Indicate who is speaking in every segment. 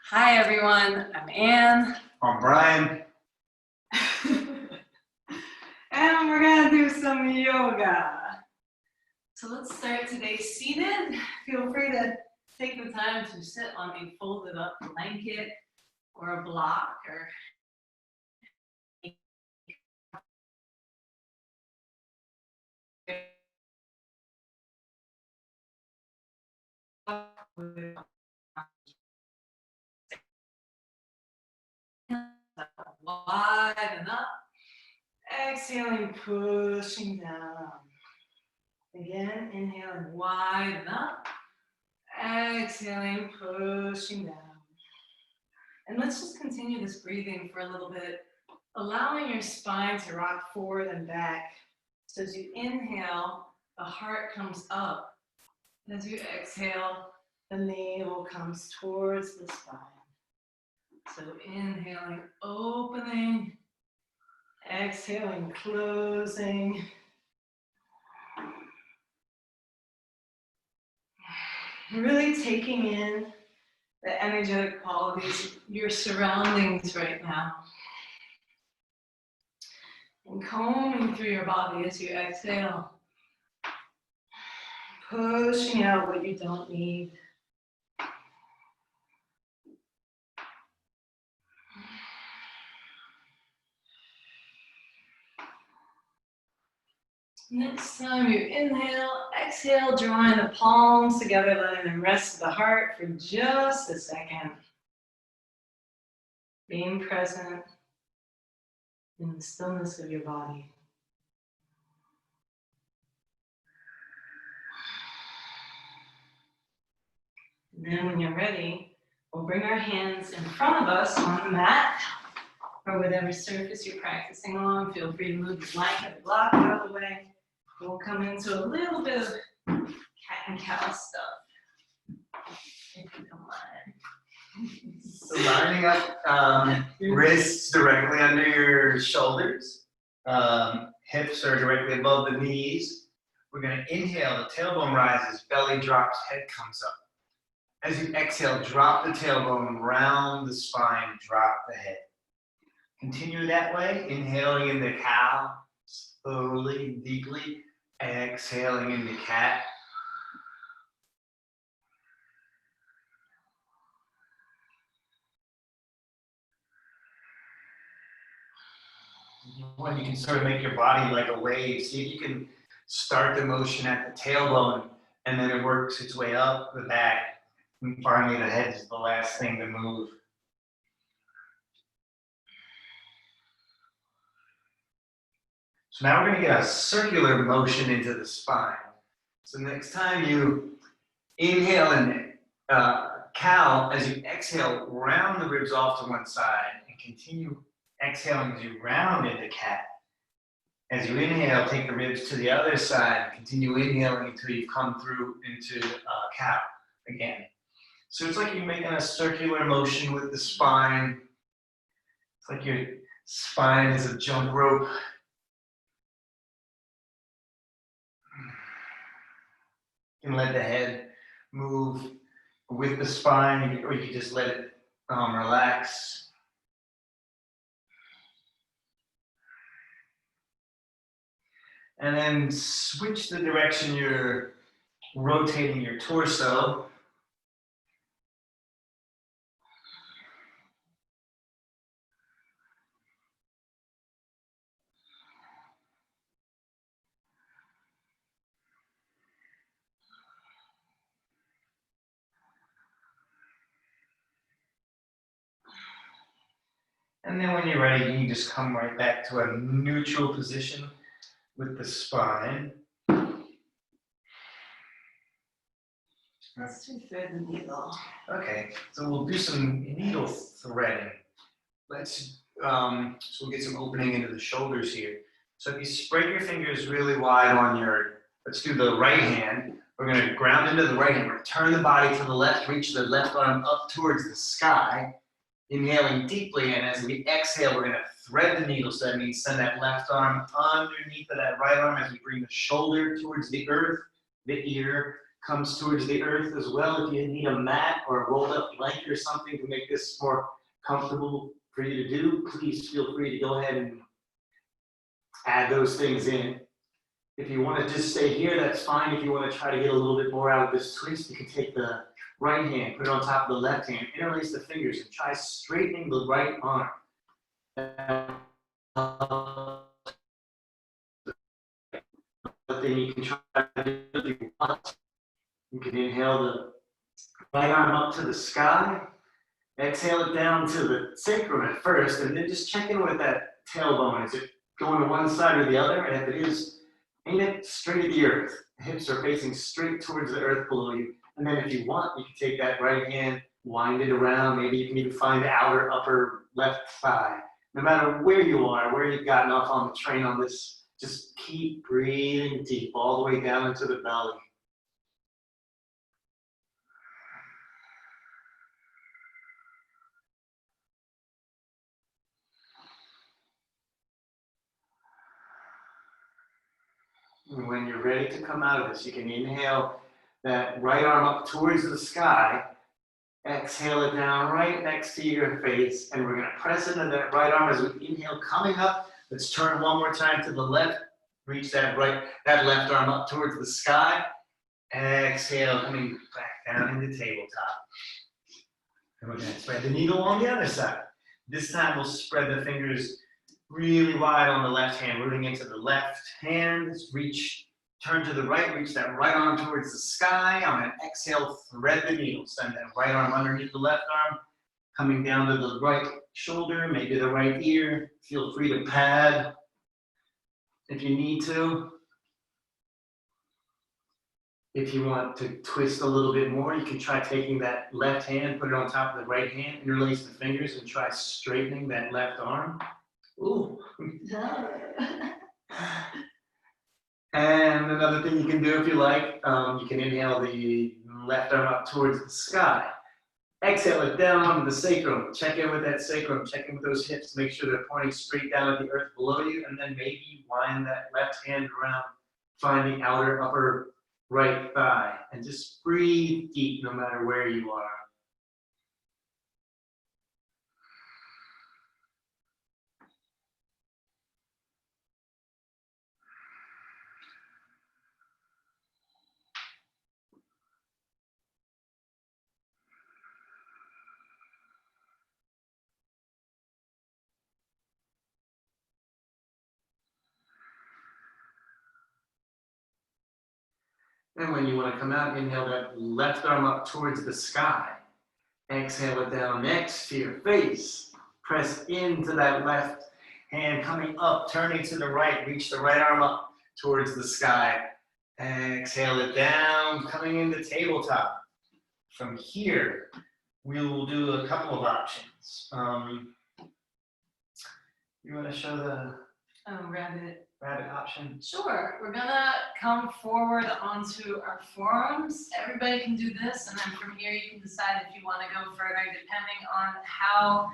Speaker 1: Hi everyone, I'm Anne.
Speaker 2: I'm Brian.
Speaker 1: And we're gonna do some yoga. So let's start today seated. Feel free to take the time to sit on a folded up blanket or a block or widen up. Exhaling, pushing down. Again, inhaling, widen up. Exhaling, pushing down. And let's just continue this breathing for a little bit, allowing your spine to rock forward and back. So as you inhale, the heart comes up. And as you exhale, the navel comes towards the spine. So inhaling, opening. Exhaling, closing. Really taking in the energetic qualities of your surroundings right now. And combing through your body as you exhale. Pushing out what you don't need. Next time you inhale, exhale, drawing the palms together, letting them rest to the heart for just a second. Being present in the stillness of your body. And then when you're ready, we'll bring our hands in front of us on the mat or whatever surface you're practicing on. Feel free to move the blanket or block out of the way. We'll come into a little bit of cat and cow stuff, if you don't mind.
Speaker 2: So lining up, wrists directly under your shoulders. Hips are directly above the knees. We're going to inhale, the tailbone rises, belly drops, head comes up. As you exhale, drop the tailbone, round the spine, drop the head. Continue that way, inhaling into cow, slowly and deeply, exhaling into cat. When you can sort of make your body like a wave, see if you can start the motion at the tailbone and then it works its way up the back and finally the head is the last thing to move. So now we're going to get a circular motion into the spine. So next time you inhale and cow, as you exhale, round the ribs off to one side and continue exhaling as you round into cat. As you inhale, take the ribs to the other side, continue inhaling until you come through into cow again. So it's like you're making a circular motion with the spine. It's like your spine is a jump rope. You can let the head move with the spine, or you can just let it relax. And then switch the direction you're rotating your torso. And then when you're ready, you can just come right back to a neutral position with the spine.
Speaker 1: Let's thread the needle.
Speaker 2: Okay, so we'll do some needle threading. So we'll get some opening into the shoulders here. So if you spread your fingers really wide on let's do the right hand. We're going to ground into the right hand. We're going to turn the body to the left, reach the left arm up towards the sky. Inhaling deeply, and as we exhale, we're going to thread the needle. So that means send that left arm underneath of that right arm as we bring the shoulder towards the earth, the ear, comes towards the earth as well. If you need a mat or a rolled up blanket or something to make this more comfortable for you to do, please feel free to go ahead and add those things in. If you want to just stay here, that's fine. If you want to try to get a little bit more out of this twist, you can take the right hand, put it on top of the left hand, interlace the fingers, and try straightening the right arm. Then you can try to do if you want. You can inhale the right arm up to the sky, exhale it down to the sacrum at first, and then just check in with that tailbone. Is it going to one side or the other? And if it is, aim it straight at the earth. The hips are facing straight towards the earth below you. And then if you want, you can take that right hand, wind it around. Maybe you can even find the outer, upper left thigh. No matter where you are, where you've gotten off on the train on this, just keep breathing deep all the way down into the belly. And when you're ready to come out of this, you can inhale that right arm up towards the sky. Exhale it down right next to your face. And we're going to press into that right arm as we inhale, coming up. Let's turn one more time to the left. Reach that left arm up towards the sky. Exhale, coming back down into tabletop. And we're going to spread the needle on the other side. This time we'll spread the fingers really wide on the left hand, rooting into the left hand. Turn to the right, reach that right arm towards the sky. On an exhale, thread the needle. Send that right arm underneath the left arm, coming down to the right shoulder, maybe the right ear. Feel free to pad if you need to. If you want to twist a little bit more, you can try taking that left hand, put it on top of the right hand, interlace the fingers, and try straightening that left arm. Ooh. And another thing you can do if you like, you can inhale the left arm up towards the sky. Exhale it down to the sacrum. Check in with that sacrum. Check in with those hips. Make sure they're pointing straight down at the earth below you. And then maybe wind that left hand around. Find the outer, upper right thigh. And just breathe deep no matter where you are. And when you want to come out, inhale that left arm up towards the sky. Exhale it down next to your face. Press into that left hand, coming up, turning to the right. Reach the right arm up towards the sky. Exhale it down, coming into tabletop. From here, we will do a couple of options. You want to show the rabbit option?
Speaker 1: Sure, we're gonna come forward onto our forearms. Everybody can do this, and then from here you can decide if you want to go further depending on how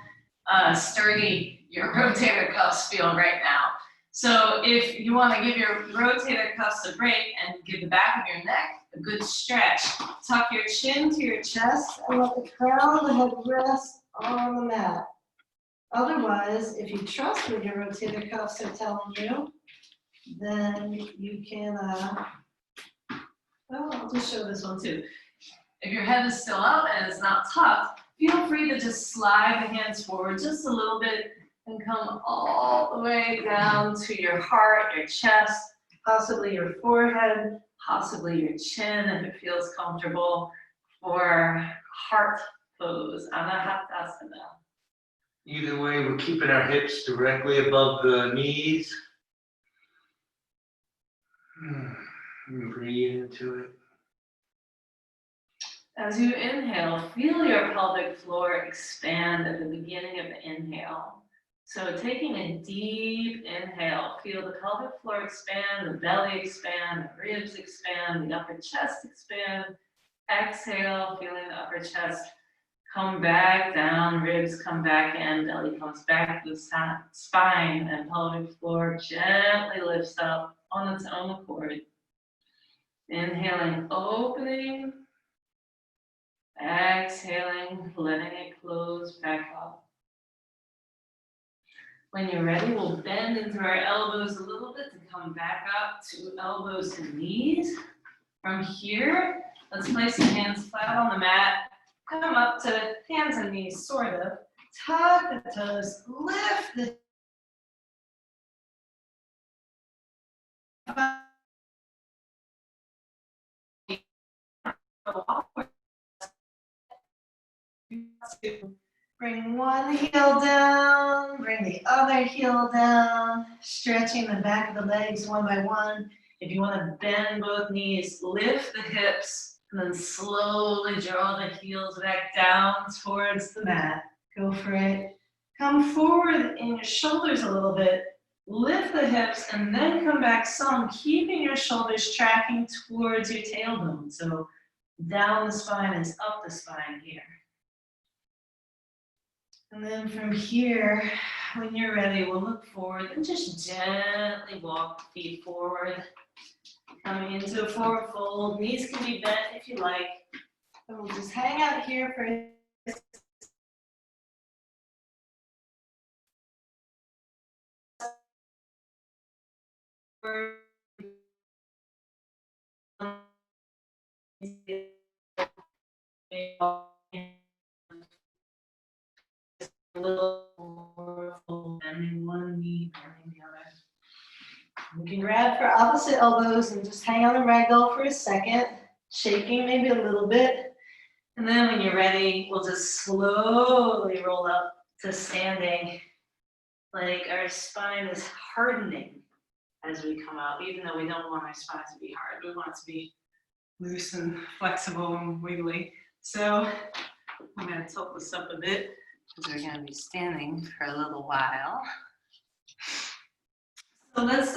Speaker 1: sturdy your rotator cuffs feel right now. So if you want to give your rotator cuffs a break and give the back of your neck a good stretch, tuck your chin to your chest and let the crown of the head rest on the mat. Otherwise, if you trust what your rotator cuffs are telling you, then you can, I'll just show this one too. If your head is still up and it's not tucked, feel free to just slide the hands forward just a little bit and come all the way down to your heart, your chest, possibly your forehead, possibly your chin if it feels comfortable, for heart pose, Anahatasana.
Speaker 2: Either way, we're keeping our hips directly above the knees. Breathe into it.
Speaker 1: As you inhale, feel your pelvic floor expand at the beginning of the inhale. So taking a deep inhale, feel the pelvic floor expand, the belly expand, the ribs expand, the upper chest expand. Exhale, feeling the upper chest come back down, ribs come back in, belly comes back to the spine, and pelvic floor gently lifts up on its own accord. Inhaling, opening. Exhaling, letting it close back up. When you're ready, we'll bend into our elbows a little bit to come back up to elbows and knees. From here, let's place the hands flat on the mat. Come up to hands and knees, sort of. Tuck the toes, lift the bring one heel down, bring the other heel down, stretching the back of the legs one by one. If you want to bend both knees, lift the hips, and then slowly draw the heels back down towards the mat. Go for it. Come forward in your shoulders a little bit. Lift the hips and then come back some, keeping your shoulders tracking towards your tailbone. So down the spine is up the spine here. And then from here, when you're ready, we'll look forward and just gently walk the feet forward. Coming into a forward fold. Knees can be bent if you like. And we'll just hang out here for a little more full, bending one knee, bending the other. You can grab for opposite elbows and just hang on the ragdoll for a second, shaking maybe a little bit. And then when you're ready, we'll just slowly roll up to standing, like our spine is hardening as we come up, even though we don't want our spine to be hard. We want it to be loose and flexible and wiggly. So I'm going to tilt this up a bit because we're going to be standing for a little while. So let's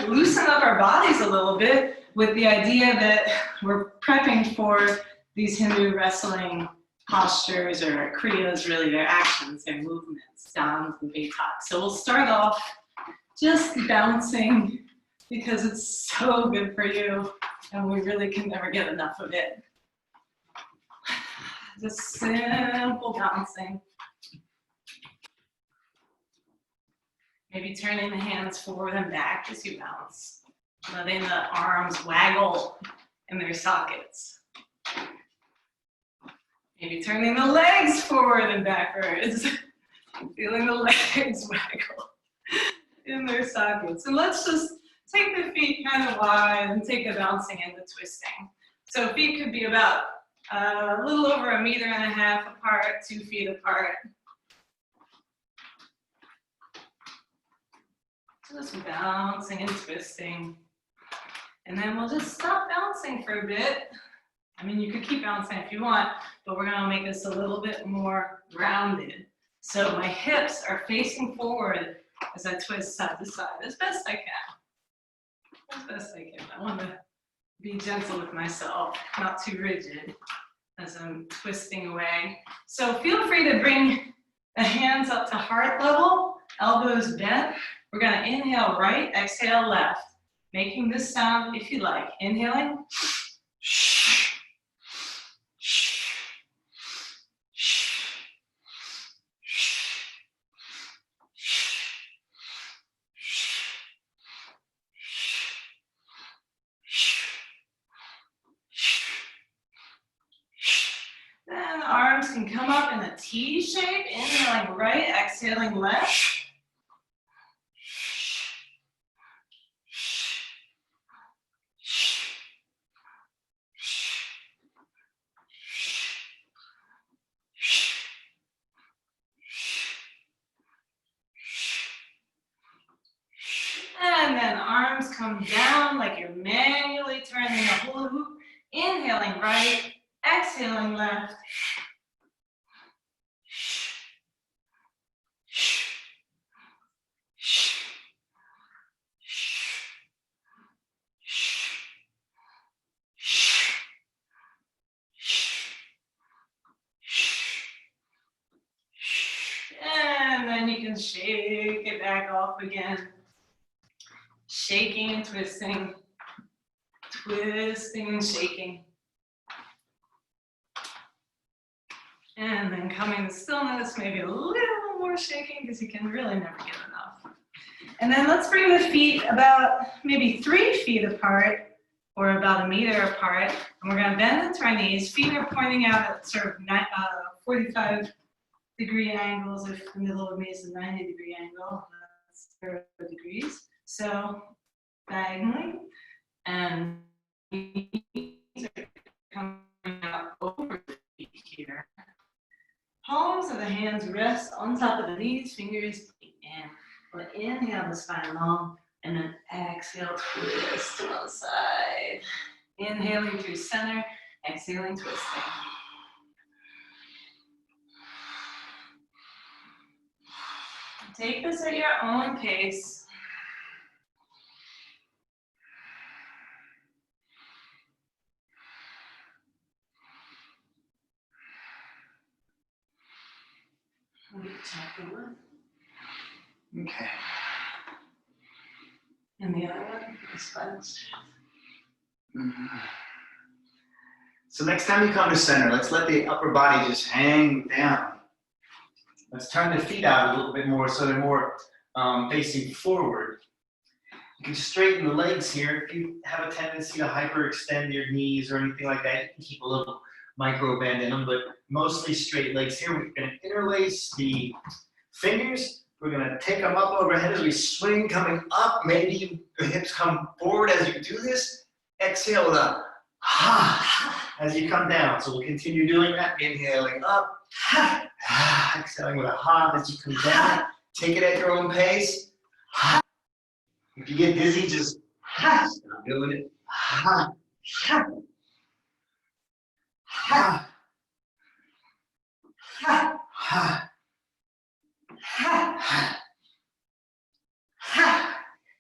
Speaker 1: loosen up our bodies a little bit with the idea that we're prepping for these Hindu wrestling postures, or kriyas, really their actions, their movements, dance and Baithak. So we'll start off just bouncing because it's so good for you and we really can never get enough of it. Just simple bouncing. Maybe turning the hands forward and back as you bounce. Letting the arms waggle in their sockets. Maybe turning the legs forward and backwards. Feeling the legs waggle in their sockets. And let's just take the feet kind of wide and take the bouncing and the twisting. So feet could be about a little over 1.5 meters apart, 2 feet apart. Just bouncing and twisting. And then we'll just stop bouncing for a bit. I mean, you could keep bouncing if you want, but we're gonna make this a little bit more rounded. So my hips are facing forward as I twist side to side as best I can. As best I can. I want to be gentle with myself, not too rigid as I'm twisting away. So feel free to bring the hands up to heart level, elbows bent. We're going to inhale right, exhale left, making this sound if you like. Inhaling. Then the arms can come up in a T shape, inhaling right, exhaling left. And then arms come down like you're manually turning a hula hoop. Inhaling right, exhaling left. And then you can shake it back off again. Shaking and twisting. twisting and shaking. And then coming to stillness, maybe a little more shaking because you can really never get enough. And then let's bring the feet about maybe 3 feet apart or about 1 meter apart. And we're going to bend into our knees. Feet are pointing out at sort of 45-degree angles. If the middle of me is a 90-degree angle, that's 0 degrees. So diagonally. And knees are coming out over the feet here. Palms of the hands rest on top of the knees, fingers in. We'll inhale the spine long, and then exhale, twist to one side. Inhaling through center, exhaling, twisting. Take this at your own pace.
Speaker 2: Okay.
Speaker 1: And the other one, the spinal strength.
Speaker 2: So next time you come to center, let's let the upper body just hang down. Let's turn the feet out a little bit more so they're more facing forward. You can straighten the legs here. If you have a tendency to hyperextend your knees or anything like that, you can keep a little micro bend in them, but mostly straight legs here. We're going to interlace the fingers. We're going to take them up overhead as we swing, coming up. Maybe the hips come forward as you do this. Exhale with a ha as you come down. So we'll continue doing that. Inhaling up. Exhaling with a ha as you come down. Take it at your own pace. If you get dizzy, just stop doing it.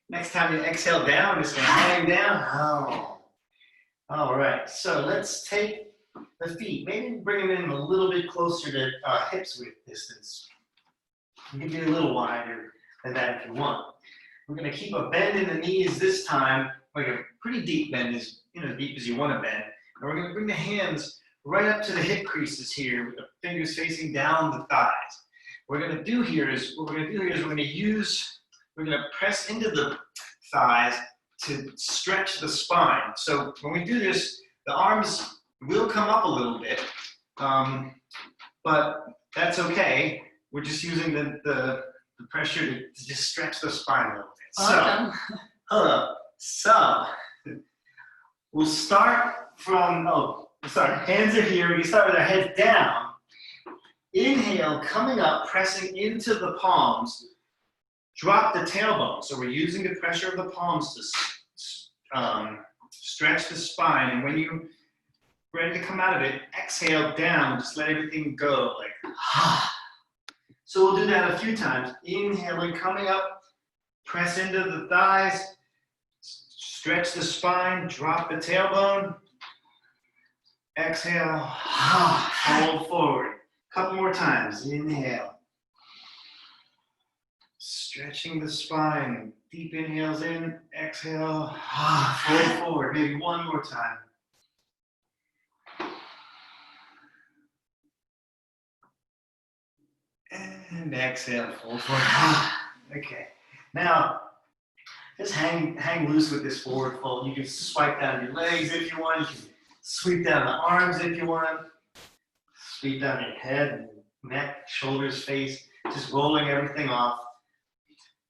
Speaker 2: Next time you exhale down, just gonna hang down. Oh. All right, so let's take the feet, maybe bring them in a little bit closer to hips width distance. You can do a little wider than that if you want. We're gonna keep a bend in the knees this time, like a pretty deep bend, as deep as you want to bend. And we're gonna bring the hands right up to the hip creases here, with the fingers facing down the thighs. What we're gonna do here is we're gonna press into the thighs to stretch the spine. So when we do this, the arms will come up a little bit, but that's okay. We're just using the pressure to just stretch the spine a little bit.
Speaker 1: Awesome.
Speaker 2: So we'll start from, hands are here. We can start with our head down. Inhale, coming up, pressing into the palms. Drop the tailbone. So we're using the pressure of the palms to stretch the spine. And when you're ready to come out of it, exhale down. Just let everything go. So we'll do that a few times. Inhaling, coming up, press into the thighs, stretch the spine, drop the tailbone. Exhale, fold forward. Couple more times. Inhale. Stretching the spine. Deep inhales in. Exhale. Fold forward. Maybe one more time. And exhale. Fold forward. Okay. Now, just hang loose with this forward fold. You can swipe down your legs if you want. You can sweep down the arms if you want. Sweep down your head, neck, shoulders, face, just rolling everything off.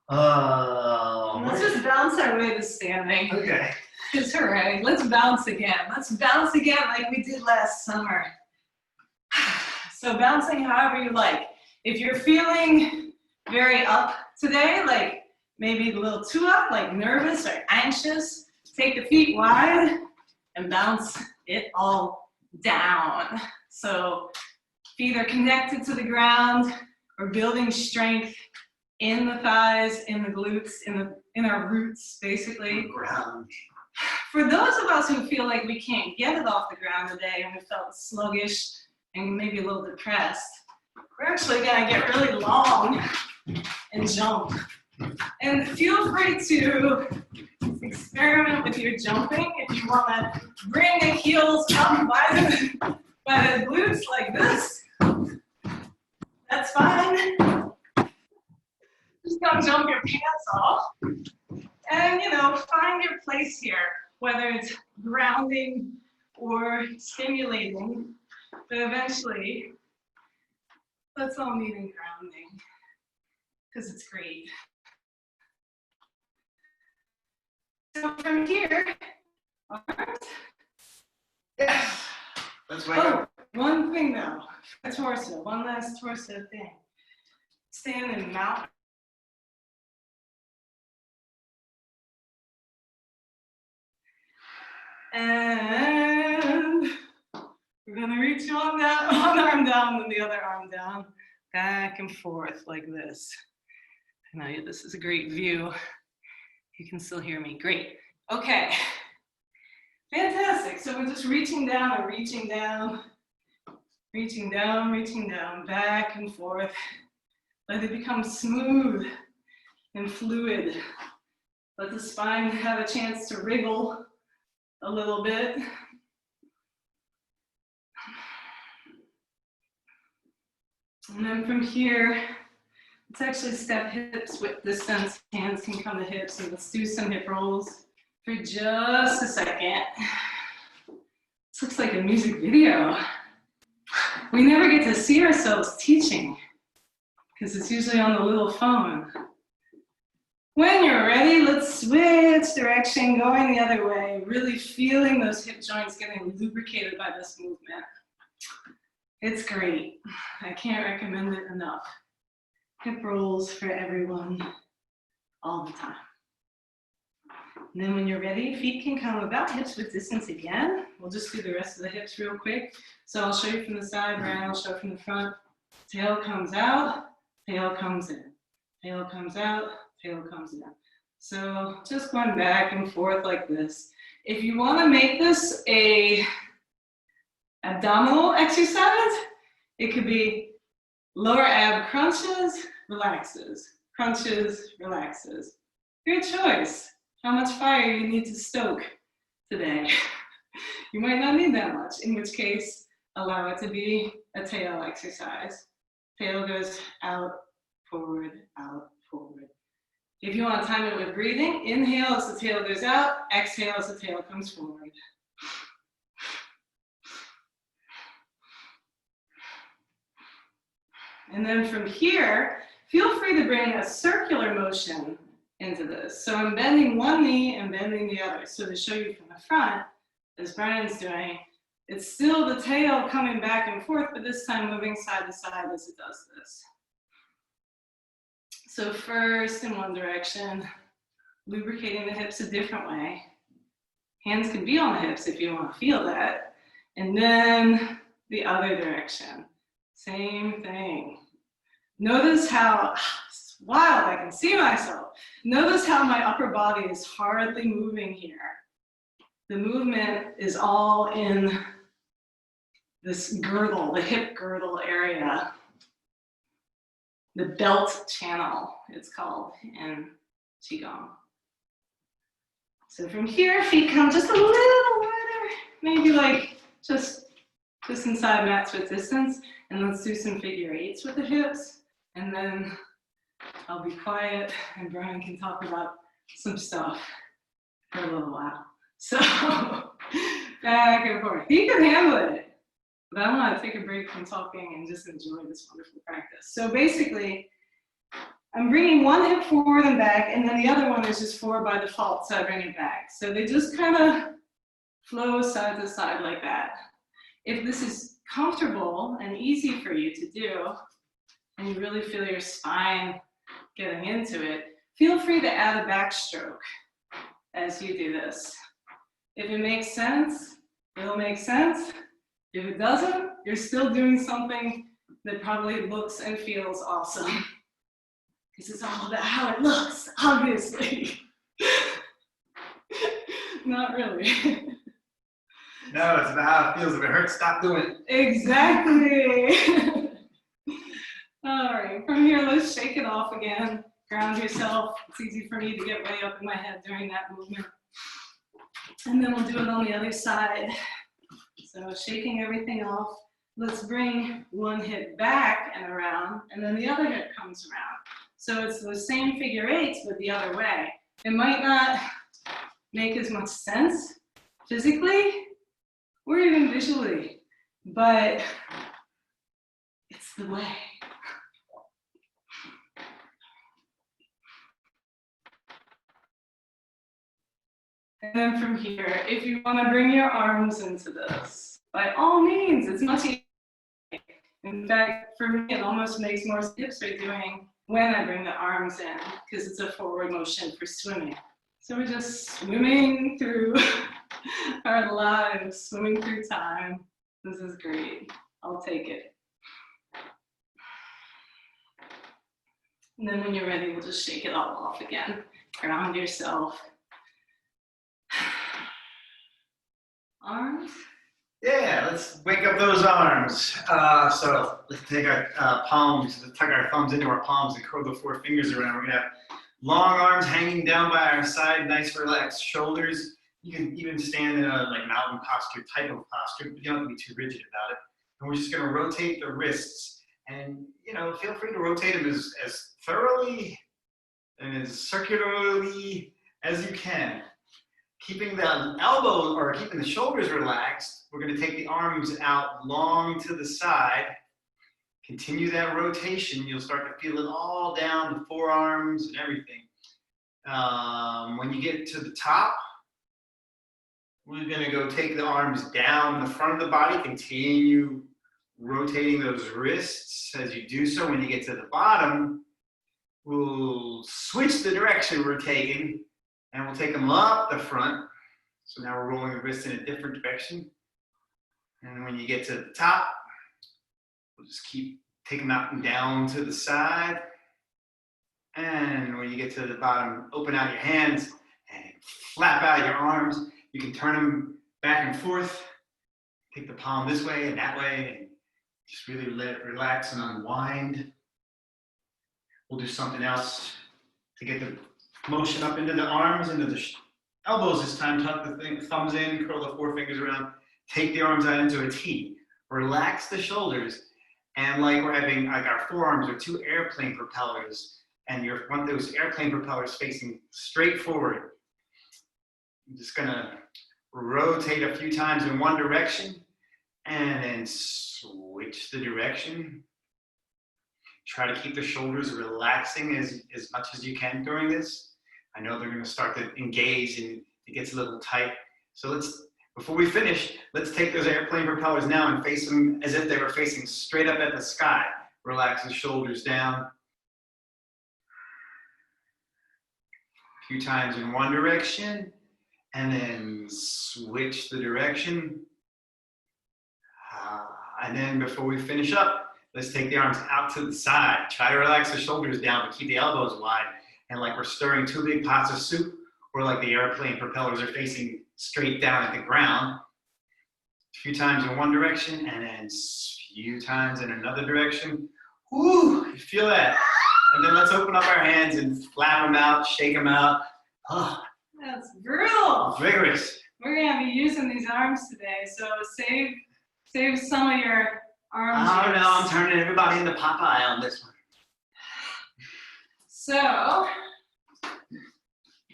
Speaker 1: Let's just bounce our way to standing.
Speaker 2: Okay.
Speaker 1: It's all right. Let's bounce again. Let's bounce again like we did last summer. So bouncing however you like. If you're feeling very up today, like maybe a little too up, like nervous or anxious, take the feet wide and bounce it all down. So feet are connected to the ground. We're building strength in the thighs, in the glutes, in our roots, basically.
Speaker 2: Ground.
Speaker 1: For those of us who feel like we can't get it off the ground today and we felt sluggish and maybe a little depressed, we're actually gonna get really long and jump. And feel free to experiment with your jumping if you want to bring the heels up by the glutes like this. That's fine. Just don't jump your pants off. And, find your place here, whether it's grounding or stimulating. But eventually, let's all meet in grounding, because it's great. So from here, arms.
Speaker 2: Yes. Let's wake
Speaker 1: Oh,
Speaker 2: up.
Speaker 1: one thing though, a torso, one last torso thing. Stand in mountain. And we're gonna reach one arm down and the other arm down, back and forth like this. I know this is a great view. You can still hear me, great. Okay, fantastic. So we're just reaching down and reaching down, reaching down, reaching down, back and forth. Let it become smooth and fluid. Let the spine have a chance to wriggle a little bit. And then from here, let's actually step hips width distance. Hands can come to hips, and let's do some hip rolls for just a second. This looks like a music video. We never get to see ourselves teaching because it's usually on the little phone. When you're ready, let's switch direction, going the other way, really feeling those hip joints getting lubricated by this movement. It's great. I can't recommend it enough. Hip rolls for everyone, all the time. And then when you're ready, feet can come about hips width distance again. We'll just do the rest of the hips real quick. So I'll show you from the side, Brian will show from the front. Tail comes out, tail comes in. Tail comes out, tail comes in. So just going back and forth like this. If you want to make this a abdominal exercise, it could be lower ab crunches, relaxes, crunches, relaxes. Your choice. How much fire you need to stoke today. You might not need that much, in which case, allow it to be a tail exercise. Tail goes out, forward, out, forward. If you want to time it with breathing, inhale as the tail goes out, exhale as the tail comes forward. And then from here, feel free to bring a circular motion into this. So I'm bending one knee and bending the other. So to show you from the front, as Brian's doing, it's still the tail coming back and forth, but this time moving side to side as it does this. So first in one direction, lubricating the hips a different way. Hands can be on the hips if you want to feel that. And then the other direction, same thing. Notice how, it's wild, I can see myself. Notice how my upper body is hardly moving here. The movement is all in this girdle, the hip girdle area. The belt channel, it's called in Qigong. So from here, feet come just a little wider, maybe like just inside mat's width distance. And let's do some figure eights with the hips. And then I'll be quiet and Brian can talk about some stuff for a little while. So back and forth. He can handle it, but I want to take a break from talking and just enjoy this wonderful practice. So basically, I'm bringing one hip forward and back, and then the other one is just forward by default, so I bring it back. So they just kind of flow side to side like that. If this is comfortable and easy for you to do, and you really feel your spine getting into it, feel free to add a backstroke as you do this. If it makes sense, it'll make sense. If it doesn't, you're still doing something that probably looks and feels awesome. Because it's all about how it looks, obviously. Not really.
Speaker 2: No, it's about how it feels. If it hurts, stop doing it.
Speaker 1: Exactly. All right, from here, let's shake it off again. ground yourself. It's easy for me to get way up in my head during that movement. And then we'll do it on the other side. So shaking everything off. Let's bring one hip back and around, and then the other hip comes around. So it's the same figure eights, but the other way. It might not make as much sense physically or even visually, but it's the way. And then from here, if you want to bring your arms into this, by all means, it's much easier. In fact, for me, it almost makes more sense hips are doing when I bring the arms in, because it's a forward motion for swimming. So we're just swimming through our lives, swimming through time. This is great. I'll take it. And then when you're ready, we'll just shake it all off again. Ground yourself. Arms.
Speaker 2: Yeah, let's wake up those arms. So let's take our palms, let's tuck our thumbs into our palms and curl the four fingers around. We're gonna have long arms hanging down by our side, nice relaxed shoulders. You can even stand in a like mountain posture type of posture, but you don't have to be too rigid about it. And we're just gonna rotate the wrists, and feel free to rotate them as thoroughly and as circularly as you can. Keeping the elbows or keeping the shoulders relaxed, we're going to take the arms out long to the side. Continue that rotation. You'll start to feel it all down the forearms and everything. When you get to the top, we're going to go take the arms down the front of the body. Continue rotating those wrists. As you do so, when you get to the bottom, we'll switch the direction we're taking. And we'll take them up the front. So now we're rolling the wrists in a different direction. And when you get to the top, we'll just keep taking them out and down to the side. And when you get to the bottom, open out your hands and flap out your arms. You can turn them back and forth. Take the palm this way and that way. And just really let it relax and unwind. We'll do something else to get the motion up into the arms, into the elbows this time. Tuck the thumbs in, curl the four fingers around. Take the arms out into a T. Relax the shoulders. And like we're having, like our forearms are two airplane propellers. And you want those airplane propellers facing straight forward. I'm just gonna rotate a few times in one direction. And then switch the direction. Try to keep the shoulders relaxing as much as you can during this. I know they're going to start to engage and it gets a little tight. So before we finish, let's take those airplane propellers now and face them as if they were facing straight up at the sky. Relax the shoulders down. A few times in one direction, and then switch the direction. And then before we finish up, let's take the arms out to the side. Try to relax the shoulders down, but keep the elbows wide. And like we're stirring two big pots of soup, or like the airplane propellers are facing straight down at the ground. A few times in one direction, and then a few times in another direction. Woo, you feel that? And then let's open up our hands and flap them out, shake them out. Oh,
Speaker 1: that's brutal.
Speaker 2: Vigorous.
Speaker 1: We're gonna be using these arms today, so save some of your arms.
Speaker 2: Oh no, I'm turning everybody into Popeye on this one.
Speaker 1: So,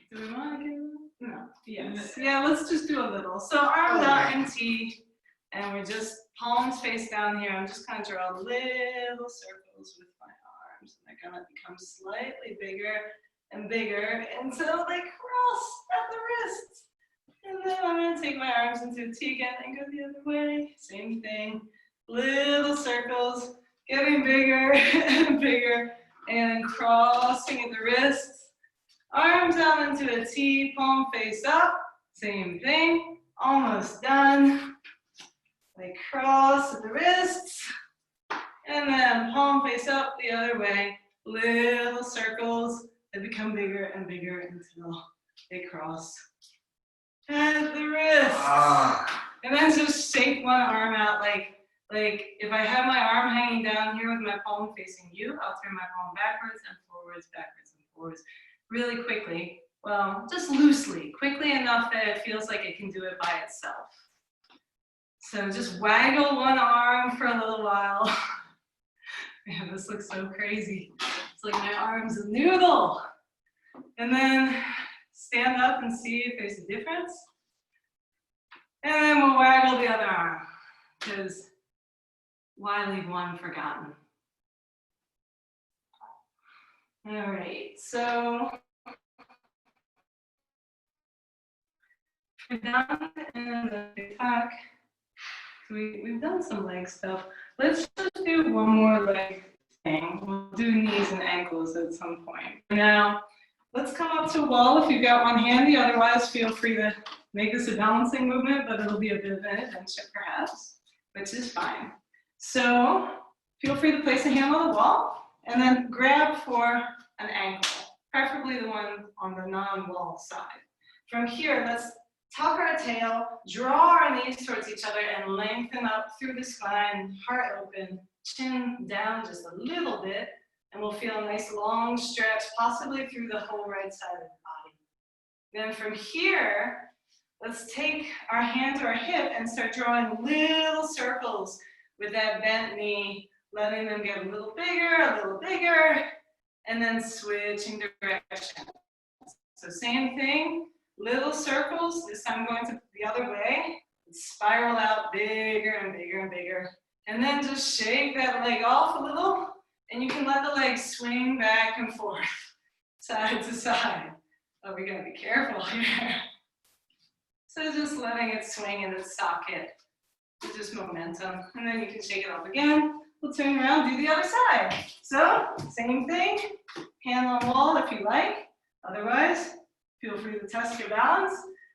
Speaker 1: do we want to do? No. Yes. Yeah, let's just do a little. So arms out in T, and we're just palms face down here. I'm just going to draw little circles with my arms. And they're going to become slightly bigger and bigger until they cross at the wrists. And then I'm going to take my arms into a T again and go the other way. Same thing. Little circles, getting bigger and bigger, and crossing at the wrists. Arms out into a T, palm face up. Same thing. Almost done. They cross at the wrists. And then palm face up the other way. Little circles. They become bigger and bigger until they cross at the wrists. And then just shake one arm out like if I have my arm hanging down here with my palm facing you, I'll turn my palm backwards and forwards, backwards and forwards really quickly. Well, just loosely, quickly enough that it feels like it can do it by itself. So just waggle one arm for a little while. Man, this looks so crazy. It's like my arm's a noodle. And then stand up and see if there's a difference. And then we'll waggle the other arm, because why leave one forgotten? All right, so we're done in the Baithak. We've done some leg stuff. Let's just do one more leg thing. We'll do knees and ankles at some point. Now, let's come up to a wall if you've got one handy. Otherwise, feel free to make this a balancing movement, but it'll be a bit of an adventure perhaps, which is fine. So feel free to place a hand on the wall and then grab for an ankle, preferably the one on the non-wall side. From here, let's tuck our tail, draw our knees towards each other, and lengthen up through the spine, heart open, chin down just a little bit, and we'll feel a nice long stretch, possibly through the whole right side of the body. Then from here, let's take our hand to our hip and start drawing little circles with that bent knee, letting them get a little bigger, and then switching direction. So same thing, little circles, this time going to the other way, spiral out bigger and bigger, and then just shake that leg off a little, and you can let the leg swing back and forth, side to side. Oh, we gotta be careful here. So just letting it swing in its socket, with just momentum, and then you can shake it off again. We'll turn around, do the other side. So, same thing, hand on wall if you like. Otherwise, feel free to test your balance.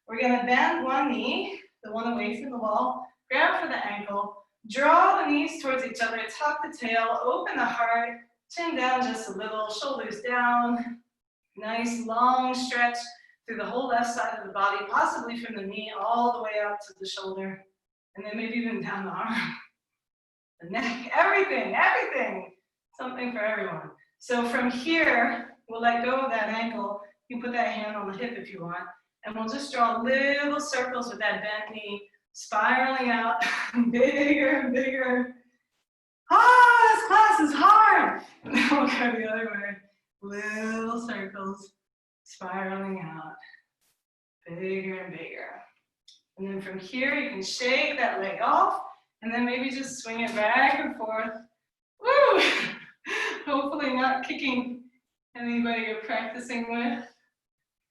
Speaker 1: We're gonna bend one knee, the one away from the wall, grab for the ankle, draw the knees towards each other, tuck the tail, open the heart, chin down just a little, shoulders down. Nice long stretch through the whole left side of the body, possibly from the knee all the way up to the shoulder, and then maybe even down the arm, the neck, everything, something for everyone. So from here, we'll let go of that ankle. You can put that hand on the hip if you want, and we'll just draw little circles with that bent knee, spiraling out bigger and bigger. Ah, this class is hard. And then we'll go the other way. Little circles spiraling out, bigger and bigger. And then from here, you can shake that leg off, and then maybe just swing it back and forth. Woo! Hopefully not kicking anybody you're practicing with.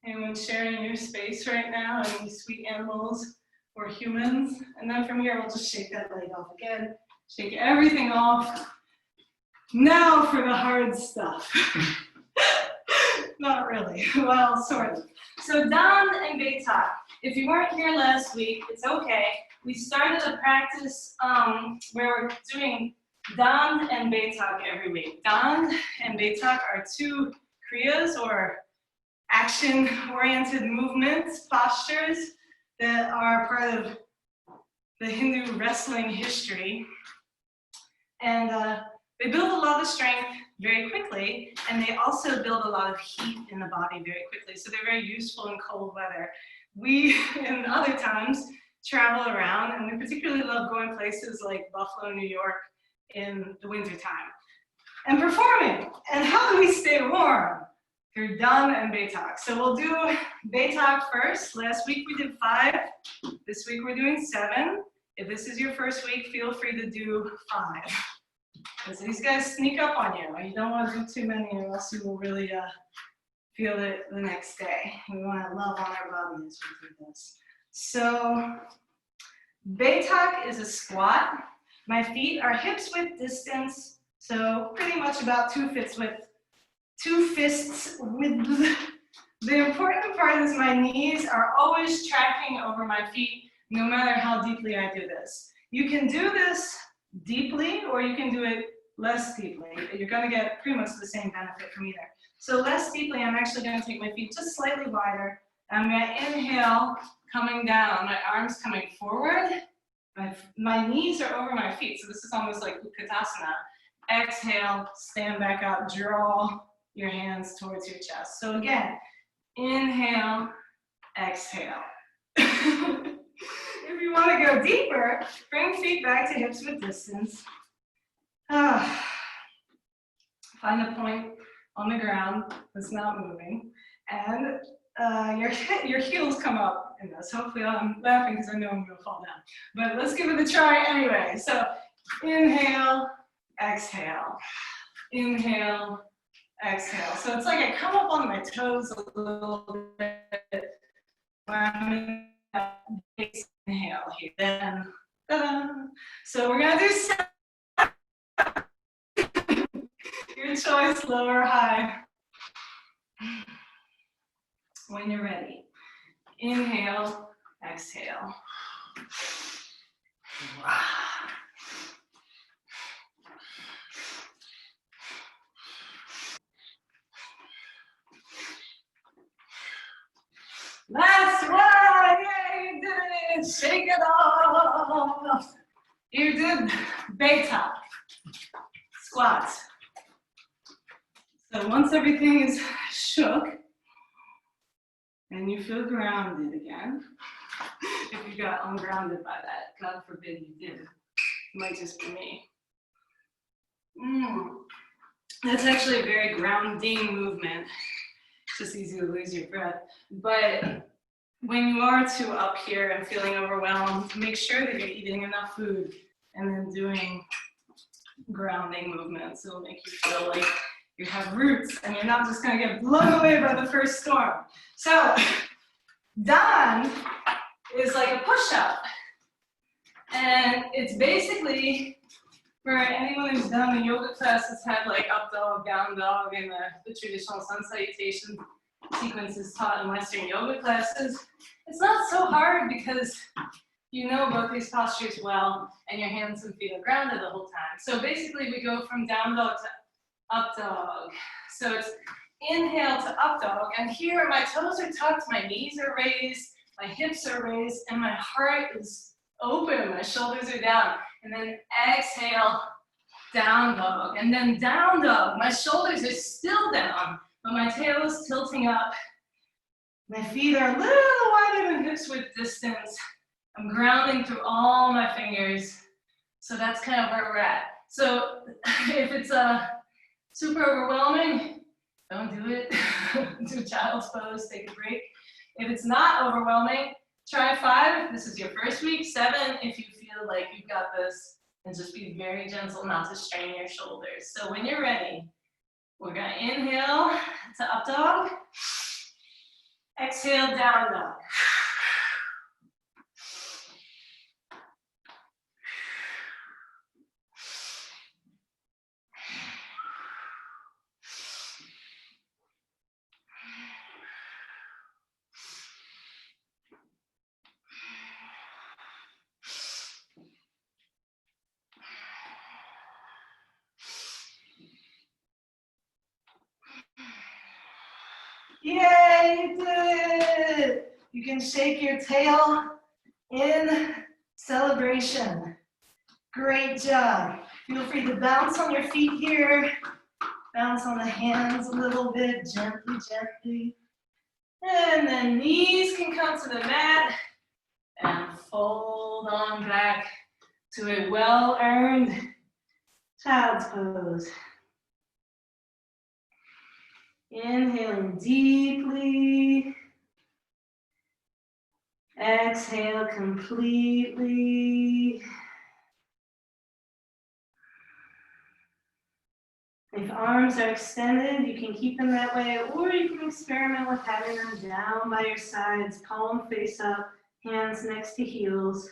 Speaker 1: Anyone sharing your space right now, any sweet animals or humans. And then from here, we'll just shake that leg off again, shake everything off. Now for the hard stuff. Not really, well, sort of. So Dan and Baithak, if you weren't here last week, it's okay. We started a practice where we're doing Dan and Baithak every week. Dan and Baithak are two kriyas or action-oriented movements, postures that are part of the Hindu wrestling history. And they build a lot of strength very quickly, and they also build a lot of heat in the body very quickly. So they're very useful in cold weather. We, in other times, travel around, and we particularly love going places like Buffalo, New York in the wintertime and performing. And how do we stay warm? Through Dan and Baithak. So we'll do Baithak first. Last week we did 5. This week we're doing 7. If this is your first week, feel free to do 5. Because these guys sneak up on you. You don't want to do too many or else you will really feel it the next day. We want to love on our body as we do this. So Baithak is a squat. My feet are hips width distance, so pretty much about 2 fists width. 2 fists width. The important part is my knees are always tracking over my feet, no matter how deeply I do this. You can do this deeply, or you can do it less deeply. You're going to get pretty much the same benefit from either. So less deeply, I'm actually going to take my feet just slightly wider. I'm going to inhale, coming down, my arms coming forward. My knees are over my feet, so this is almost like Utkatasana. Exhale, stand back up, draw your hands towards your chest. So again, inhale, exhale. If you want to go deeper, bring feet back to hips width distance. Find a point on the ground that's not moving, and your heels come up in this. Hopefully I'm laughing because I know I'm going to fall down. But let's give it a try anyway. So inhale, exhale. Inhale, exhale. So it's like I come up on my toes a little bit. Inhale here. Then, ta-da. So we're going to do your choice, low or high. When you're ready. Inhale, exhale. Last one! Yeah, you did it! Shake it off! You did Baithak squats. So once everything is shook and you feel grounded again, if you got ungrounded by that, God forbid you did. It might just be me. That's actually a very grounding movement. It's just easy to lose your breath. But when you are too up here and feeling overwhelmed, make sure that you're eating enough food and then doing grounding movements. It'll make you feel like you have roots and you're not just going to get blown away by the first storm. So, done is like a push-up. And it's basically, for anyone who's done the yoga classes, had like up dog, down dog, and the traditional sun salutation sequences taught in Western yoga classes. It's not so hard because you know both these postures well and your hands and feet are grounded the whole time. So basically we go from down dog to up dog. So it's inhale to up dog, and here my toes are tucked, my knees are raised, my hips are raised, and my heart is open, my shoulders are down. And then exhale, down dog, and then down dog. My shoulders are still down, but my tail is tilting up. My feet are a little wider than hips width distance. I'm grounding through all my fingers. So that's kind of where we're at. So if it's super overwhelming, don't do it. Do child's pose, take a break. If it's not overwhelming, try 5 if this is your first week, 7 if you feel like you've got this, and just be very gentle not to strain your shoulders. So when you're ready, we're gonna inhale to up dog, exhale, down dog. Yay, you did it! You can shake your tail in celebration. Great job. Feel free to bounce on your feet here. Bounce on the hands a little bit, gently, gently. And then knees can come to the mat and fold on back to a well-earned child's pose. Inhaling deeply. Exhale completely. If arms are extended, you can keep them that way, or you can experiment with having them down by your sides, palm face up, hands next to heels.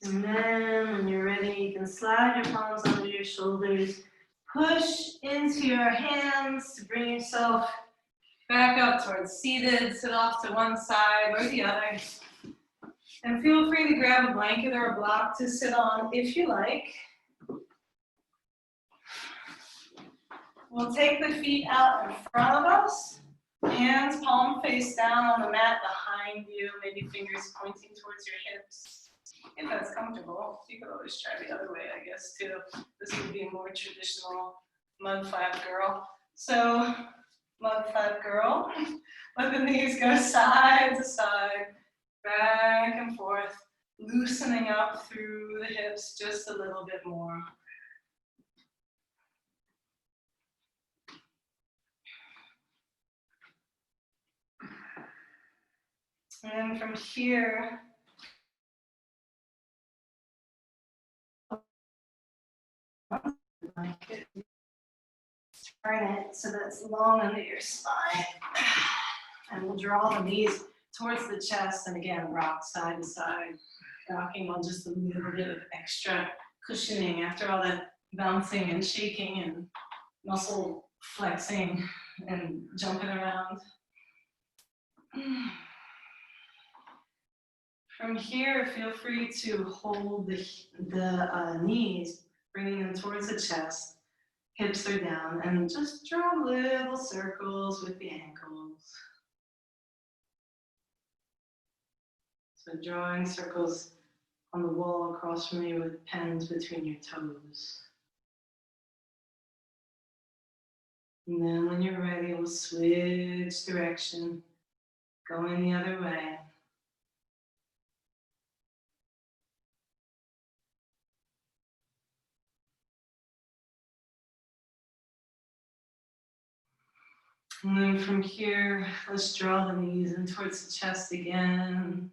Speaker 1: And then when you're ready, you can slide your palms under your shoulders, push into your hands to bring yourself back up towards seated, sit off to one side or the other. And feel free to grab a blanket or a block to sit on if you like. We'll take the feet out in front of us in hands palm face down on the mat behind you, maybe fingers pointing towards your hips. If that's comfortable, you could always try the other way, I guess, too. This would be a more traditional mud flap girl. So, mud flap girl, let the knees go side to side, back and forth, loosening up through the hips just a little bit more. And from here, turn it so that it's long under your spine. And we'll draw the knees towards the chest, and again, rock side to side, rocking on just a little bit of extra cushioning after all that bouncing and shaking and muscle flexing and jumping around. From here, feel free to hold the knees, bringing them towards the chest. Hips are down, and just draw little circles with the ankles. So drawing circles on the wall across from you with pens between your toes. And then when you're ready, we'll switch direction, going the other way. And then from here, let's draw the knees in towards the chest again.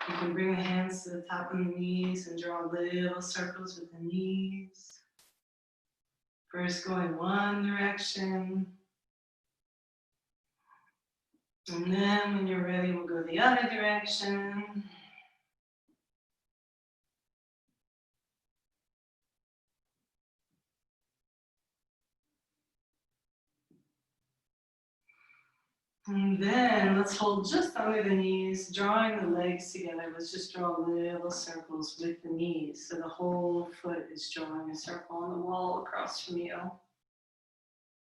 Speaker 1: You can bring the hands to the top of the knees and draw little circles with the knees. First going one direction. And then when you're ready, we'll go the other direction. And then let's hold just under the knees, drawing the legs together. Let's just draw little circles with the knees. So the whole foot is drawing a circle on the wall across from you.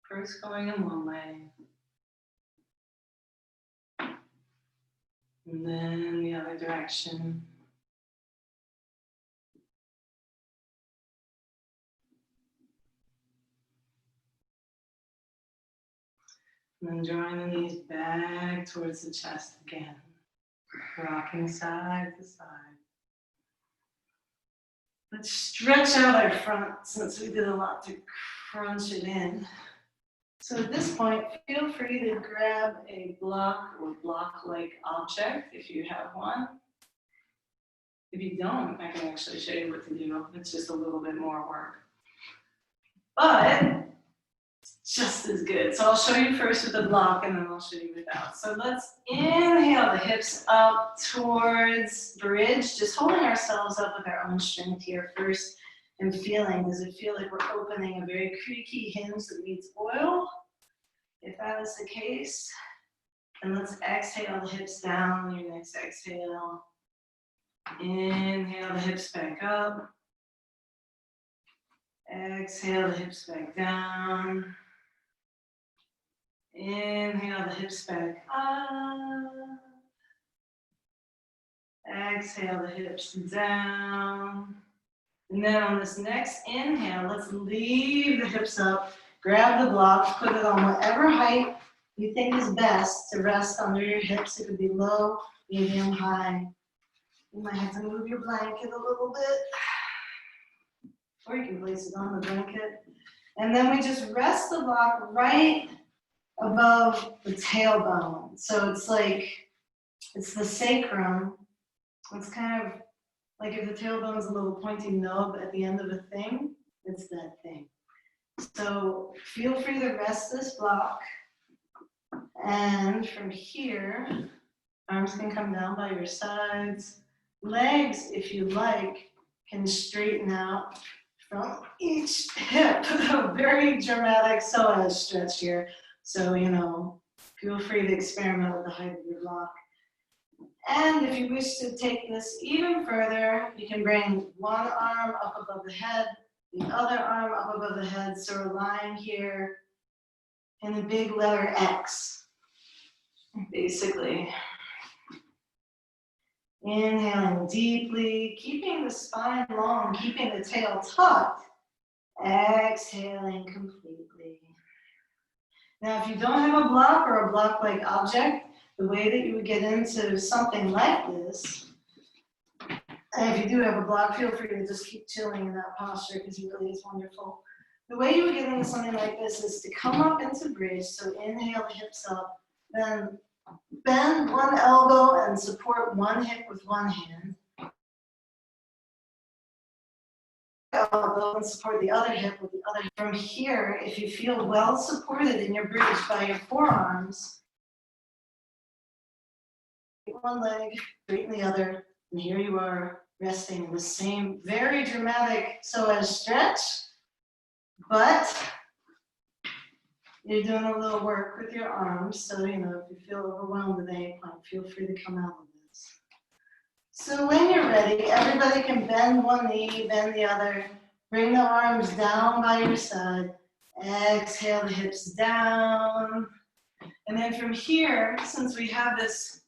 Speaker 1: First going in one way. And then the other direction. And then drawing the knees back towards the chest again. Rocking side to side. Let's stretch out our front since we did a lot to crunch it in. So at this point, feel free to grab a block or block-like object if you have one. If you don't, I can actually show you what to do. It's just a little bit more work. But it's just as good. So I'll show you first with the block and then I'll show you without. So let's inhale the hips up towards bridge, just holding ourselves up with our own strength here first and feeling, does it feel like we're opening a very creaky hinge that needs oil? If that is the case, then let's exhale the hips down, your next exhale. Inhale the hips back up. Exhale the hips back down. Inhale the hips back up. Exhale the hips down. And then on this next inhale, let's leave the hips up. Grab the block, put it on whatever height you think is best to rest under your hips. It could be low, medium, high. You might have to move your blanket a little bit. Or you can place it on the blanket. And then we just rest the block right above the tailbone. So it's like, it's the sacrum. It's kind of like if the tailbone's a little pointy nub at the end of a thing, it's that thing. So feel free to rest this block. And from here, arms can come down by your sides. Legs, if you like, can straighten out from each hip. A very dramatic psoas stretch here. So, feel free to experiment with the height of your block. And if you wish to take this even further, you can bring one arm up above the head, the other arm up above the head. So we're lying here in a big letter X. Basically, inhaling deeply, keeping the spine long, keeping the tail tucked, exhaling completely. Now, if you don't have a block or a block-like object, the way that you would get into something like this, and if you do have a block, feel free to just keep chilling in that posture because it really is wonderful. The way you would get into something like this is to come up into bridge, so inhale the hips up, then bend one elbow and support one hip with one hand. Elbow and support the other hip with the other. From here, if you feel well supported in your bridge by your forearms, one leg, straighten the other, and here you are resting in the same very dramatic psoas stretch, but you're doing a little work with your arms, so if you feel overwhelmed at any point, feel free to come out of this. So when you're ready, everybody can bend one knee, bend the other, bring the arms down by your side, exhale the hips down, and then from here, since we have this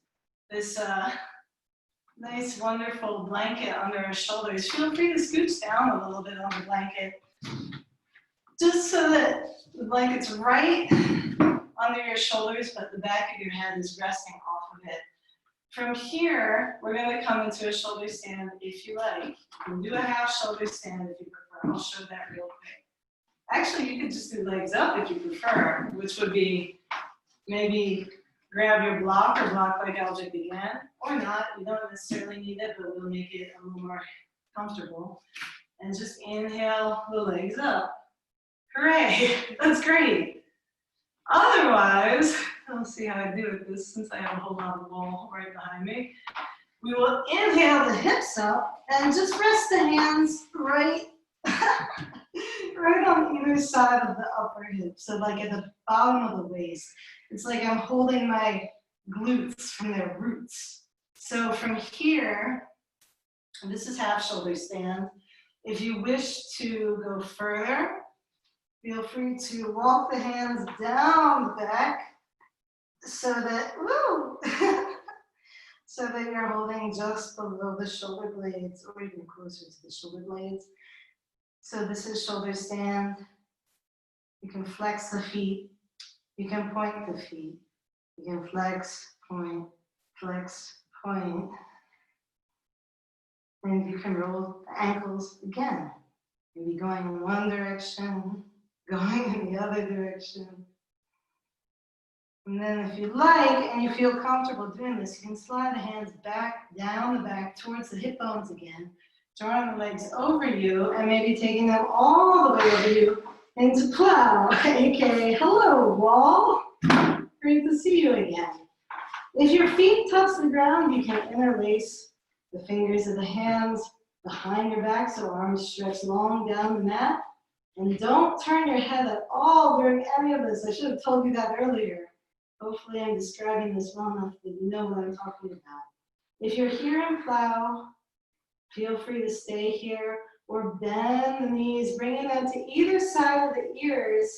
Speaker 1: nice, wonderful blanket under our shoulders, feel free to scooch down a little bit on the blanket, just so that the blanket's right under your shoulders, but the back of your head is resting off of it. From here, we're going to come into a shoulder stand if you like. You can do a half shoulder stand if you prefer. I'll show that real quick. Actually, you could just do legs up if you prefer, which would be maybe grab your block or block-like object again, or not. You don't necessarily need it, but we'll make it a little more comfortable. And just inhale the legs up. Hooray, that's great. Otherwise, I'll see how I do with this since I have a whole lot of wall right behind me. We will inhale the hips up and just rest the hands right, right on either side of the upper hip. So like at the bottom of the waist. It's like I'm holding my glutes from their roots. So from here, this is half shoulder stand. If you wish to go further, feel free to walk the hands down the back so that, so that you're holding just below the shoulder blades or even closer to the shoulder blades. So this is shoulder stand. You can flex the feet. You can point the feet. You can flex, point, and you can roll the ankles again. Maybe going in one direction, going in the other direction. And then if you like, and you feel comfortable doing this, you can slide the hands back, down the back, towards the hip bones again, drawing the legs over you, and maybe taking them all the way over you into plow, aka hello, wall. Great to see you again. If your feet touch the ground, you can interlace the fingers of the hands behind your back so arms stretch long down the mat. And don't turn your head at all during any of this. I should have told you that earlier. Hopefully I'm describing this well enough that you know what I'm talking about. If you're here in plow, feel free to stay here or bend the knees, bringing them to either side of the ears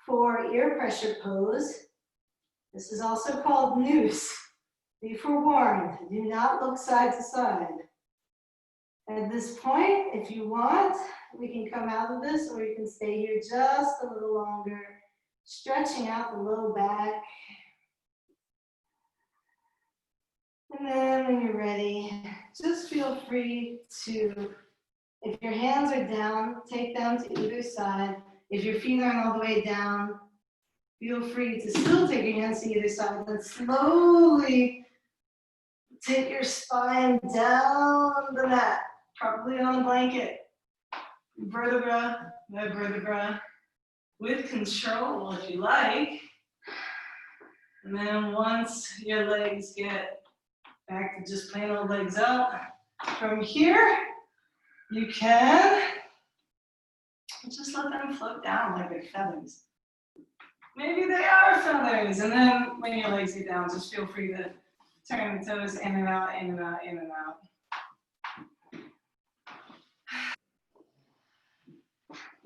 Speaker 1: for ear pressure pose. This is also called noose. Be forewarned, do not look side to side. At this point, if you want, we can come out of this, or you can stay here just a little longer, stretching out the low back. And then when you're ready, just feel free to, if your hands are down, take them to either side. If your feet aren't all the way down, feel free to still take your hands to either side, then slowly take your spine down the mat, probably on a blanket, vertebra by vertebra, with control if you like. And then once your legs get back to just plain old legs up, from here, you can just let them float down like they're feathers. Maybe they are feathers. And then when your legs get down, just feel free to turn the toes in and out, in and out, in and out.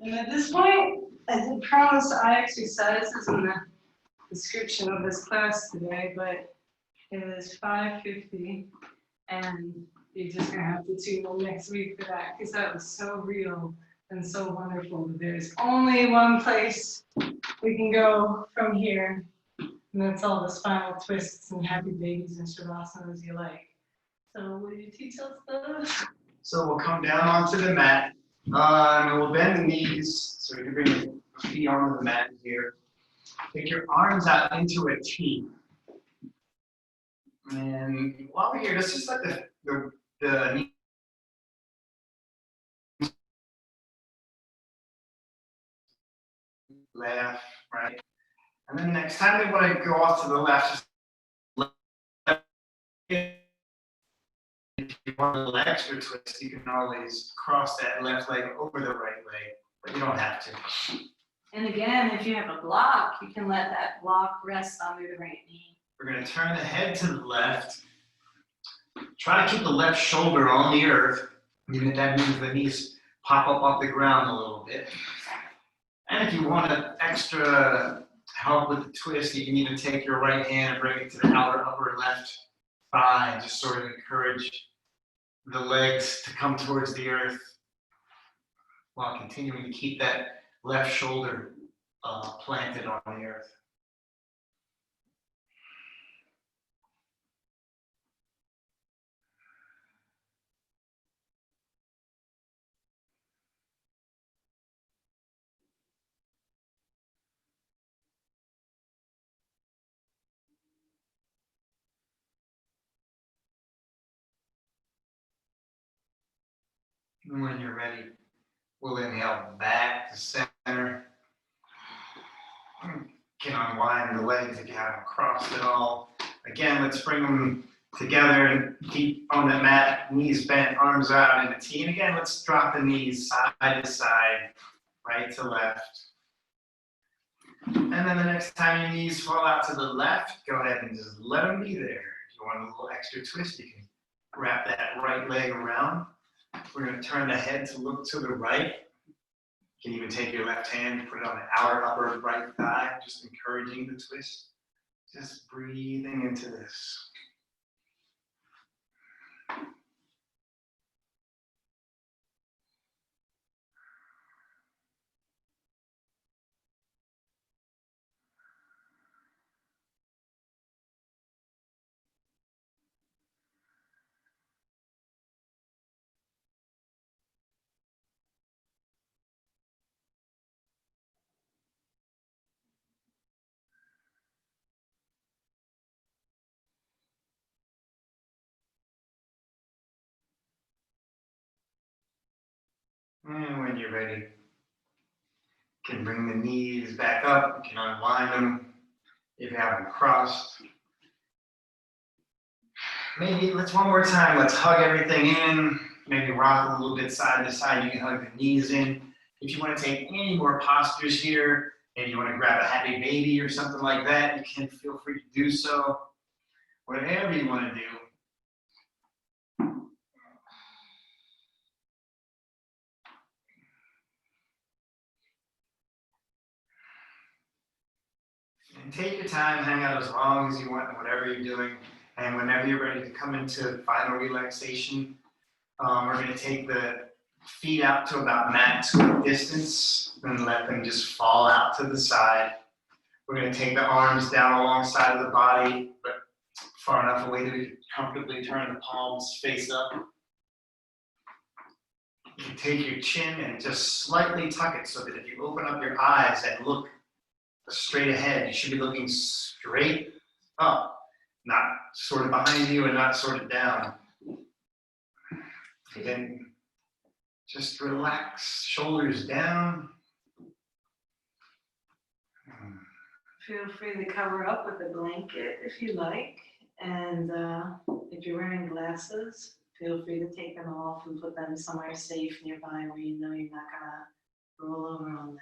Speaker 1: And at this point, I did promise eye exercises in the description of this class today, but it is 5:50, and you're just gonna have to tune in next week for that, because that was so real and so wonderful. There's only one place we can go from here, and that's all the spinal twists and happy babies and shavasanas you like. So will you teach us those?
Speaker 3: So we'll come down onto the mat, and we'll bend the knees, so you can bring your feet onto the mat here. Take your arms out into a T. And while we're here, let's just let the knee left, right? And then next time we want to go off to the left, just left. If you want a little extra twist, you can always cross that left leg over the right leg, but you don't have to.
Speaker 1: And again, if you have a block, you can let that block rest under the right knee.
Speaker 3: We're going to turn the head to the left. Try to keep the left shoulder on the earth, even if that means the knees pop up off the ground a little bit. And if you want extra help with the twist, you can even take your right hand and bring it to the outer upper left thigh, just sort of encourage the legs to come towards the earth while continuing to keep that left shoulder planted on the earth. And when you're ready, we'll inhale back to center. You can unwind the legs if you have them crossed at all. Again, let's bring them together and keep on the mat, knees bent, arms out in a T. And again, let's drop the knees side to side, right to left. And then the next time your knees fall out to the left, go ahead and just let them be there. If you want a little extra twist, you can wrap that right leg around. We're going to turn the head to look to the right. You can even take your left hand, put it on the outer upper right thigh, just encouraging the twist. Just breathing into this. And when you're ready, you can bring the knees back up. You can unwind them if you have them crossed. Maybe let's one more time. Let's hug everything in. Maybe rock a little bit side to side. You can hug the knees in. If you want to take any more postures here, maybe you want to grab a happy baby or something like that, you can feel free to do so. Whatever you want to do. And take your time, hang out as long as you want, whatever you're doing. And whenever you're ready to come into final relaxation, we're going to take the feet out to about mat distance and let them just fall out to the side. We're going to take the arms down alongside of the body, but far enough away that we can comfortably turn the palms face up. You can take your chin and just slightly tuck it so that if you open up your eyes and look straight ahead, you should be looking straight up, not sort of behind you and not sort of down. And then just relax, shoulders down.
Speaker 1: Feel free to cover up with a blanket if you like. And if you're wearing glasses, feel free to take them off and put them somewhere safe nearby where you know you're not gonna roll over on them.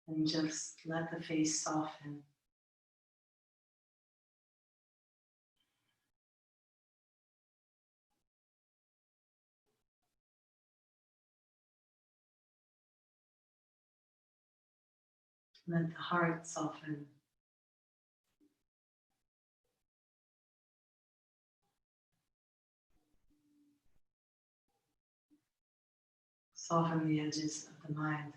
Speaker 1: And just let the face soften. Let the heart soften. soften the edges of the mind.